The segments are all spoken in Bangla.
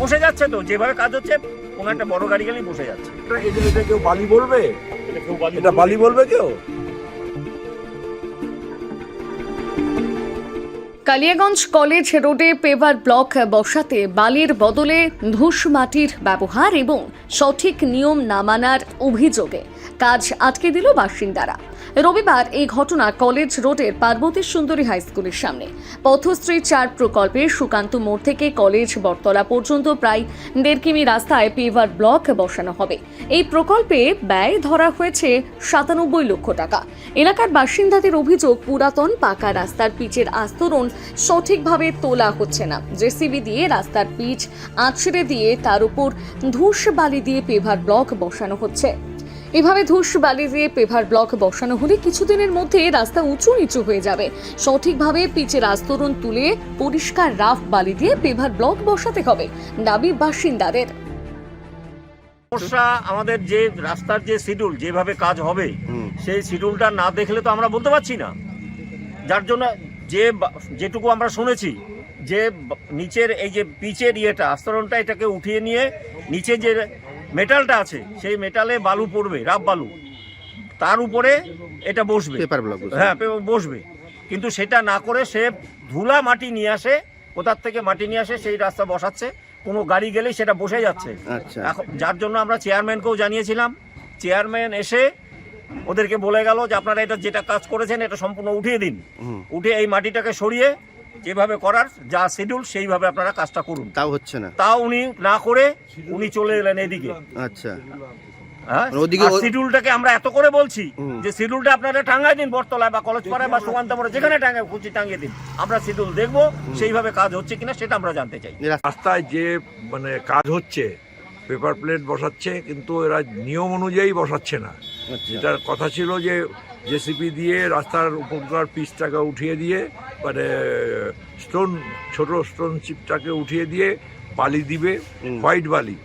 বসে যাচ্ছে, তো যেভাবে কাজ হচ্ছে কোনো একটা বড় গাড়ি গেলেই বসে যাচ্ছে। এটা কেউ বালি বলবে? এটা বালি বলবে কেউ? কালিয়াগঞ্জ কলেজ রোডে পেভার ব্লক বসাতে বালির বদলে ধূস মাটির ব্যবহার এবং সঠিক নিয়ম না মানার অভিযোগে কাজ আটকে দিল বাসিন্দারা। রবিবার এই ঘটনা কলেজ রোডের পার্বতী সুন্দরী হাই স্কুলের সামনে। পথশ্রী 4 প্রকল্পে সুকান্ত মোড় থেকে কলেজ বটতলা পর্যন্ত প্রায় 1.5 কিমি রাস্তায় পেভার ব্লক বসানো হবে। এই প্রকল্পে ব্যয় ধরা হয়েছে 97 লক্ষ টাকা। এলাকার বাসিন্দাদের অভিযোগ, পুরাতন পাকা রাস্তার পিচের আস্তরণ সঠিকভাবে তোলা হচ্ছে না। জেসিবি দিয়ে রাস্তার পিচ আঁচড়ে দিয়ে তার উপর ধূস বালি দিয়ে পেভার ব্লক বসানো হচ্ছে। এভাবে ধূস বালি দিয়ে পেভার ব্লক বসানো হলে কিছুদিনের মধ্যে রাস্তা উঁচু নিচু হয়ে যাবে। সঠিকভাবে পিচের আস্তরণ তুলে পরিষ্কার রাফ বালি দিয়ে পেভার ব্লক বসাতে হবে দাবি বাসিন্দাদের। সমস্যা আমাদের যে রাস্তার যে শিডিউল, যেভাবে কাজ হবে সেই শিডিউলটা না দেখলে তো আমরা বলতে পারছি না। যার জন্য যেটুকু আমরা শুনেছি যে নিচের এই যে পিচের ইয়েটা আস্তরণটা এটাকে উঠিয়ে নিয়ে নিচে যে মেটালটা আছে সেই মেটালে বালু পড়বে, রাফ বালু, তার উপরে এটা বসবে, পেপার ব্লক। হ্যাঁ বসবে। কিন্তু সেটা না করে সে ধুলা মাটি নিয়ে আসে, কোথার থেকে মাটি নিয়ে আসে সেই রাস্তা বসাচ্ছে। কোনো গাড়ি গেলেই সেটা বসে যাচ্ছে। আচ্ছা, এখন যার জন্য আমরা চেয়ারম্যানকেও জানিয়েছিলাম। চেয়ারম্যান এসে ওদেরকে বলে গেল যে আপনারা এটা যেটা কাজ করেছেন এটা সম্পূর্ণ উঠিয়ে দিন, উঠে এই মাটিটাকে সরিয়ে যেভাবে করার যা শিডিউল সেইভাবে আপনারা কাজটা করুন। তাও হচ্ছে না। তাও উনি না করে উনি চলে এলেন এদিকে। আচ্ছা, হ্যাঁ, শিডিউলটাকে আমরা এত করে বলছি যে শিডিউলটা আপনারা টাঙ্গাই দিন, বটতলায় বা কলেজ পাড়ায় বা সুকান্ত মোড়ে যেখানে টাঙ্গিয়ে দিন, আমরা শিডিউল দেখবো সেইভাবে কাজ হচ্ছে কিনা সেটা আমরা জানতে চাই। রাস্তায় যে কাজ হচ্ছে, পেপার প্লেট বসাচ্ছে, কিন্তু এরা নিয়ম অনুযায়ী বসাচ্ছে না। যেটার কথা ছিল যে জেসিপি দিয়ে রাস্তার উপরকার পিচটাকে উঠিয়ে দিয়ে ছোট স্টোন চিপটাকে উঠিয়ে দিয়ে বালি দিবে, হোয়াইট বালি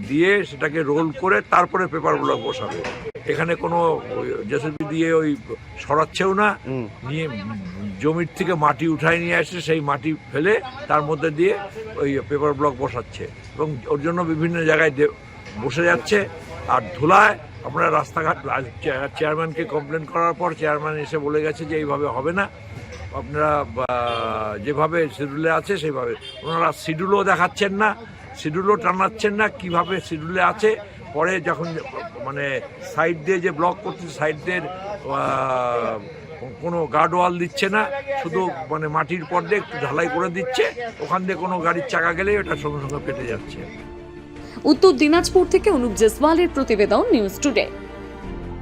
দিয়ে সেটাকে রোল করে তারপরে পেপার ব্লক বসাবে। এখানে কোনো জেসিপি দিয়ে ওই সরাচ্ছেও না, নিয়ে জমির থেকে মাটি উঠায় নিয়ে আসছে, সেই মাটি ফেলে তার মধ্যে দিয়ে ওই পেপার ব্লক বসাচ্ছে এবং ওর জন্য বিভিন্ন জায়গায় বসে যাচ্ছে। আর ধুলায় আমরা রাস্তাঘাট, চেয়ারম্যানকে কমপ্লেন করার পর চেয়ারম্যান এসে বলে গেছে যে এইভাবে হবে না, আপনারা যেভাবে শিডিউলে আছে সেইভাবে। ওনারা শিডিউলও দেখাচ্ছেন না, শিডিউলও টানাচ্ছেন না কিভাবে শিডিউলে আছে। পরে যখন সাইড দিয়ে যে ব্লক করছে, সাইড দিয়ে কোনো গার্ড ওয়াল দিচ্ছে না, শুধু মাটির পর দিয়ে একটু ঢালাই করে দিচ্ছে, ওখান দিয়ে কোনো গাড়ির চাকা গেলেই ওটা সঙ্গে সঙ্গে পেটে যাচ্ছে। উত্তর দিনাজপুর থেকে অনুপ জেসওয়ালের প্রতিবেদন, নিউজ টুডে।